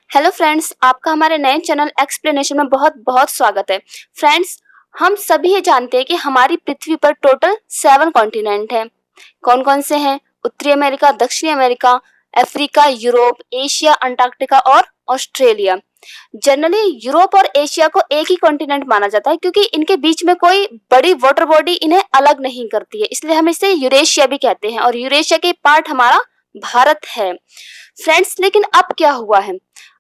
Hello friends, आपका हमारे नए चैनल एक्सप्लेनेशन में बहुत बहुत स्वागत है। फ्रेंड्स, हम सभी ये जानते हैं कि हमारी पृथ्वी पर टोटल 7 कॉन्टिनेंट हैं। कौन कौन से हैं? उत्तरी अमेरिका, दक्षिणी America, Africa, Europe, Asia, Antarctica और ऑस्ट्रेलिया। जनरली यूरोप और एशिया को एक ही कॉन्टिनेंट माना जाता है क्योंकि इनके बीच में कोई बड़ी वाटर बॉडी इन्हें अलग नहीं करती है, इसलिए हम इसे यूरेशिया भी कहते हैं और यूरेशिया के पार्ट हमारा भारत है। फ्रेंड्स, लेकिन अब क्या हुआ है?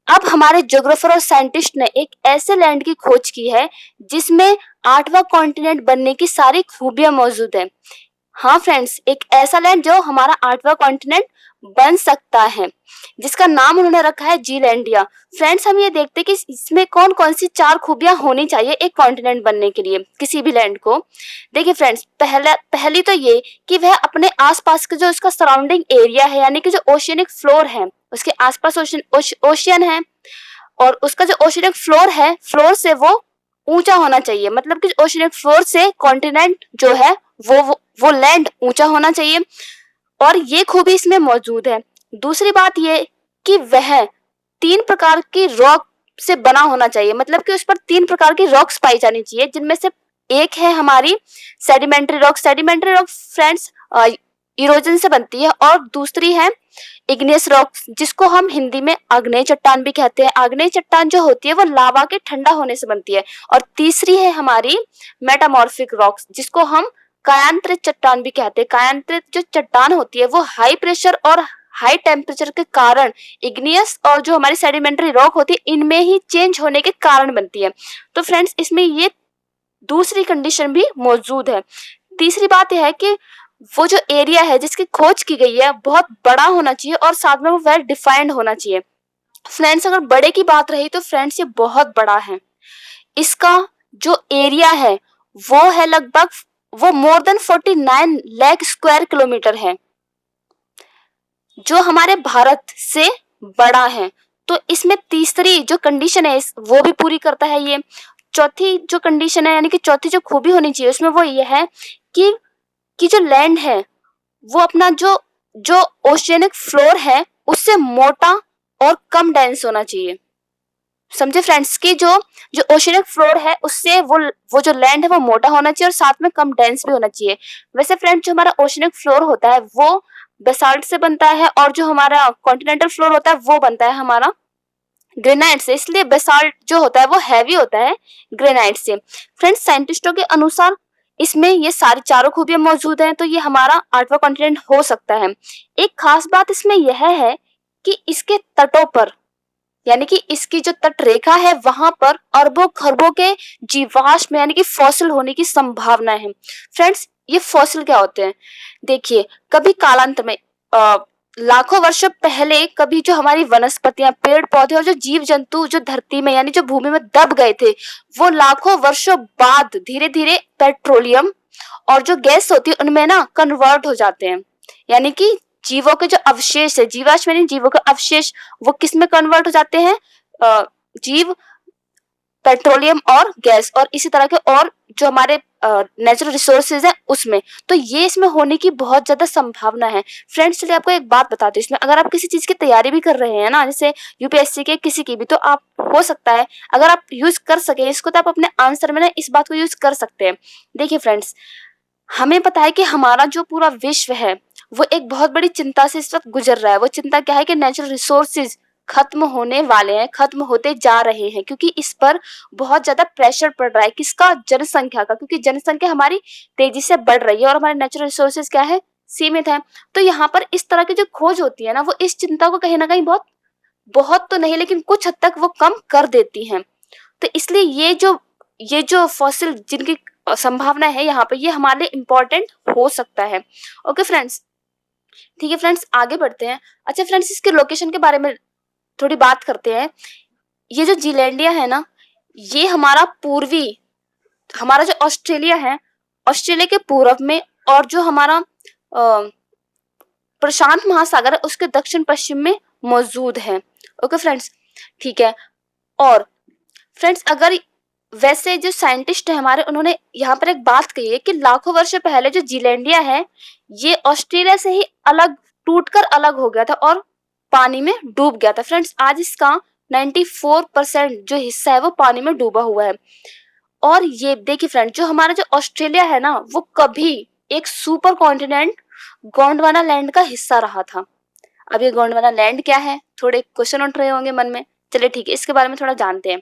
अब हमारे ज्योग्राफर और साइंटिस्ट ने एक ऐसे लैंड की खोज की है जिसमें 8वां कॉन्टिनेंट बनने की सारी खूबियां मौजूद है। हाँ फ्रेंड्स, एक ऐसा लैंड जो हमारा 8वां कॉन्टिनेंट बन सकता है, जिसका नाम उन्होंने रखा है जीलैंडिया। फ्रेंड्स, हम ये देखते हैं कि इसमें कौन कौन सी 4 खूबियां होनी चाहिए एक कॉन्टिनेंट बनने के लिए किसी भी लैंड को। देखिए फ्रेंड्स, पहली तो ये कि वह अपने आसपास के जो उसका सराउंडिंग एरिया है, यानी कि जो ओशियनिक फ्लोर है, उसके आसपास ओशियन है और उसका जो ओशियनिक फ्लोर है, फ्लोर से वो ऊंचा होना चाहिए। मतलब कि ओशियनिक फ्लोर से कॉन्टिनेंट जो है वो लैंड ऊंचा होना चाहिए और ये खूबी इसमें मौजूद है। दूसरी बात ये कि वह 3 प्रकार की रॉक से बना होना चाहिए। मतलब कि उस पर 3 प्रकार की रॉक्स पाई जानी चाहिए, जिनमें से एक है हमारी sedimentary rock. Sedimentary rock friends erosion से बनती है और दूसरी है इग्नियस रॉक, जिसको हम हिंदी में आग्नेय चट्टान भी कहते हैं। आग्नेय चट्टान जो होती है वो लावा के ठंडा होने से बनती है। और तीसरी है हमारी मेटामॉर्फिक रॉक्स, जिसको हम कायांतरित चट्टान भी कहते हैं। कायांतरित जो चट्टान होती है वो हाई प्रेशर और हाई टेम्परेचर के कारण इग्नियस और जो हमारी सेडिमेंट्री रॉक होती है इनमें ही चेंज होने के कारण बनती है। तो फ्रेंड्स, इसमें ये दूसरी कंडीशन भी मौजूद है। तीसरी बात यह है कि वो जो एरिया है जिसकी खोज की गई है बहुत बड़ा होना चाहिए और साथ में वो वेल डिफाइंड होना चाहिए। फ्रेंड्स, अगर बड़े की बात रही तो फ्रेंड्स ये बहुत बड़ा है। इसका जो एरिया है वो है लगभग वो more than 49 lakh square kilometre है, जो हमारे भारत से बड़ा है। तो इसमें तीसरी जो कंडीशन है वो भी पूरी करता है ये। चौथी जो कंडीशन है, यानी कि चौथी जो खूबी होनी चाहिए उसमें वो ये है कि जो लैंड है वो अपना जो जो ओशियनिक फ्लोर है उससे मोटा और कम डेंस होना चाहिए। समझे फ्रेंड्स? कि जो जो ओशियनिक फ्लोर है उससे वो जो लैंड है वो मोटा होना चाहिए और साथ में कम डेंस भी होना चाहिए। वैसे फ्रेंड्स, जो हमारा ओशियनिक फ्लोर होता है वो बेसाल्ट से बनता है और जो हमारा कॉन्टिनेंटल फ्लोर होता है वो बनता है हमारा ग्रेनाइट से। इसलिए बेसाल्ट जो होता है वो हैवी होता है ग्रेनाइट से। फ्रेंड्स, साइंटिस्टों के अनुसार इसमें ये सारी चारों खूबियां मौजूद हैं, तो ये हमारा 8वां कॉन्टिनेंट हो सकता है। एक खास बात इसमें यह है कि इसके तटों पर, यानी कि इसकी जो तट रेखा है वहां पर अरबों खरबों के जीवाश्म यानी कि फॉसिल होने की संभावना है। फ्रेंड्स, ये फॉसिल क्या होते हैं? देखिए, कभी कालांतर में लाखों वर्षों पहले कभी जो हमारी वनस्पतियां, पेड़ पौधे और जो जीव जंतु जो धरती में यानी जो भूमि में दब गए थे, वो लाखों वर्षों बाद धीरे धीरे पेट्रोलियम और जो गैस होती है उनमें ना कन्वर्ट हो जाते हैं। यानी कि जीवों के जो अवशेष है, जीवाश्म यानी जीवों के अवशेष, वो किस में कन्वर्ट हो जाते हैं? जीव, पेट्रोलियम और गैस और इसी तरह के और जो हमारे नेचुरल रिसोर्सेज है उसमें। तो ये इसमें होने की बहुत ज्यादा संभावना है। फ्रेंड्स, चलिए आपको एक बात बताती हूँ। इसमें अगर आप किसी चीज की तैयारी भी कर रहे हैं ना, जैसे यूपीएससी के किसी की भी, तो आप हो सकता है अगर आप यूज कर सके इसको तो आप अपने आंसर में ना इस बात को यूज कर सकते हैं। देखिए फ्रेंड्स, हमें पता है कि हमारा जो पूरा विश्व है वो एक बहुत बड़ी चिंता से इस वक्त गुजर रहा है। वो चिंता क्या है कि नेचुरल रिसोर्सेज खत्म होने वाले हैं, खत्म होते जा रहे हैं, क्योंकि इस पर बहुत ज्यादा प्रेशर पड़ रहा है। किसका? जनसंख्या का, क्योंकि जनसंख्या हमारी तेजी से बढ़ रही है और हमारे नेचुरल रिसोर्सेज क्या है? सीमित है। तो यहाँ पर इस तरह की जो खोज होती है ना वो इस चिंता को कहीं ना कहीं बहुत बहुत तो नहीं लेकिन कुछ हद तक वो कम कर देती हैं। तो इसलिए ये जो फॉसिल जिनकी संभावना है यहाँ पे, ये हमारे लिए इम्पोर्टेंट हो सकता है। ओके फ्रेंड्स, ठीक है फ्रेंड्स, आगे बढ़ते हैं। अच्छा फ्रेंड्स, इसके लोकेशन के बारे में थोड़ी बात करते हैं। ये जो जीलैंडिया है ना, ये हमारा जो ऑस्ट्रेलिया है, ऑस्ट्रेलिया के पूर्व में और जो हमारा प्रशांत महासागर है उसके दक्षिण पश्चिम में मौजूद है। ओके फ्रेंड्स, ठीक है। और फ्रेंड्स, अगर वैसे जो साइंटिस्ट है हमारे, उन्होंने यहाँ पर एक बात कही है कि लाखों वर्ष पहले जो जीलैंडिया है ये ऑस्ट्रेलिया से ही अलग टूटकर अलग हो गया था और पानी में डूब गया था। फ्रेंड्स, आज इसका 94% जो हिस्सा है वो पानी में डूबा हुआ है। और ये देखिए फ्रेंड, जो हमारा जो ऑस्ट्रेलिया है ना, वो कभी एक सुपर कॉन्टिनेंट गोंडवाना लैंड का हिस्सा रहा था। अब ये गोंडवाना लैंड क्या है, थोड़े क्वेश्चन उठ रहे होंगे मन में। चलिए ठीक है, इसके बारे में थोड़ा जानते हैं।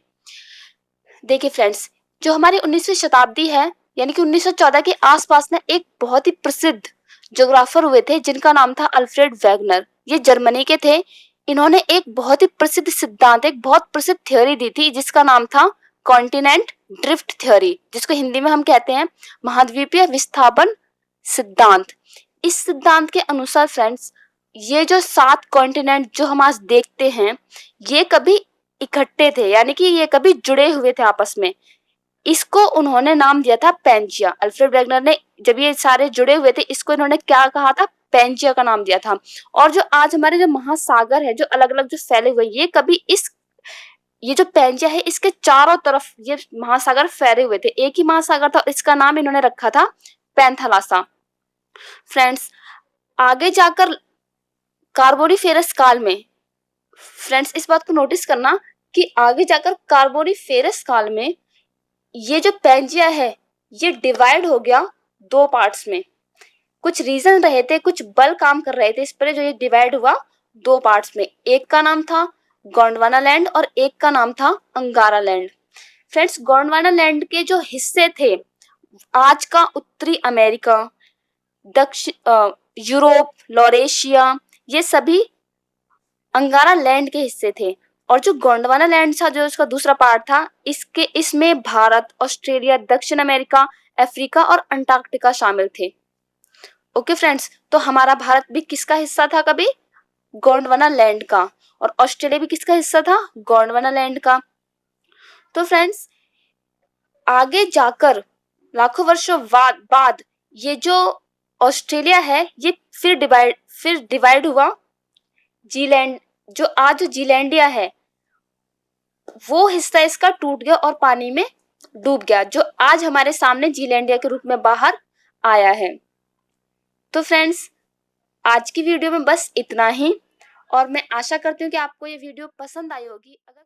देखिए फ्रेंड्स, जो हमारी 19वीं शताब्दी है, यानी कि 1914 के आसपास ना, एक बहुत ही प्रसिद्ध ज्योग्राफर हुए थे जिनका नाम था अल्फ्रेड वेगनर। ये जर्मनी के थे। इन्होंने एक बहुत ही प्रसिद्ध सिद्धांत, एक बहुत प्रसिद्ध थ्योरी दी थी जिसका नाम था कॉन्टिनेंट ड्रिफ्ट थ्योरी, जिसको हिंदी में हम कहते हैं महाद्वीपीय विस्थापन सिद्धांत। इस सिद्धांत के अनुसार फ्रेंड्स, ये जो 7 कॉन्टिनेंट जो हम आज देखते हैं, ये कभी इकट्ठे थे, यानी कि ये कभी जुड़े हुए थे आपस में। इसको उन्होंने नाम दिया था पैंजिया। अल्फ्रेड वेगनर ने, जब ये सारे जुड़े हुए थे, इसको इन्होंने क्या कहा था, पैंजिया का नाम दिया था। और जो आज हमारे जो महासागर है, जो अलग अलग जो फैले हुए, ये कभी ये जो पैंजिया है, इसके चारों तरफ ये महासागर फैले हुए थे। एक ही महासागर था, इसका नाम इन्होंने रखा था पैंथालासा। फ्रेंड्स, आगे जाकर कार्बोनिफेरस काल में, फ्रेंड्स इस बात को नोटिस करना कि आगे जाकर कार्बोनिफेरस काल में ये जो पैंजिया है, ये डिवाइड हो गया 2 पार्ट्स में। कुछ रीजन रहे थे, कुछ बल काम कर रहे थे इस पर, जो ये डिवाइड हुआ 2 पार्ट्स में। एक का नाम था गोंडवाना लैंड और एक का नाम था अंगारा लैंड। फ्रेंड्स, गोंडवाना लैंड के जो हिस्से थे, आज का उत्तरी अमेरिका, दक्षिण यूरोप, लॉरेशिया, ये सभी अंगारा लैंड के हिस्से थे। और जो गोंडवाना लैंड था, जो उसका दूसरा पार्ट था, इसमें भारत, ऑस्ट्रेलिया, दक्षिण अमेरिका, अफ्रीका और अंटार्कटिका शामिल थे। ओके फ्रेंड्स, तो हमारा भारत भी किसका हिस्सा था कभी, गोंडवाना लैंड का, और ऑस्ट्रेलिया भी किसका हिस्सा था, गोंडवाना लैंड का। तो फ्रेंड्स, आगे जाकर लाखों वर्षों बाद ये जो ऑस्ट्रेलिया है, ये फिर डिवाइड हुआ जीलैंड। जो आज जीलैंडिया है, वो हिस्सा इसका टूट गया और पानी में डूब गया, जो आज हमारे सामने जीलैंडिया के रूप में बाहर आया है। तो फ्रेंड्स, आज की वीडियो में बस इतना ही, और मैं आशा करती हूँ कि आपको ये वीडियो पसंद आई होगी। अगर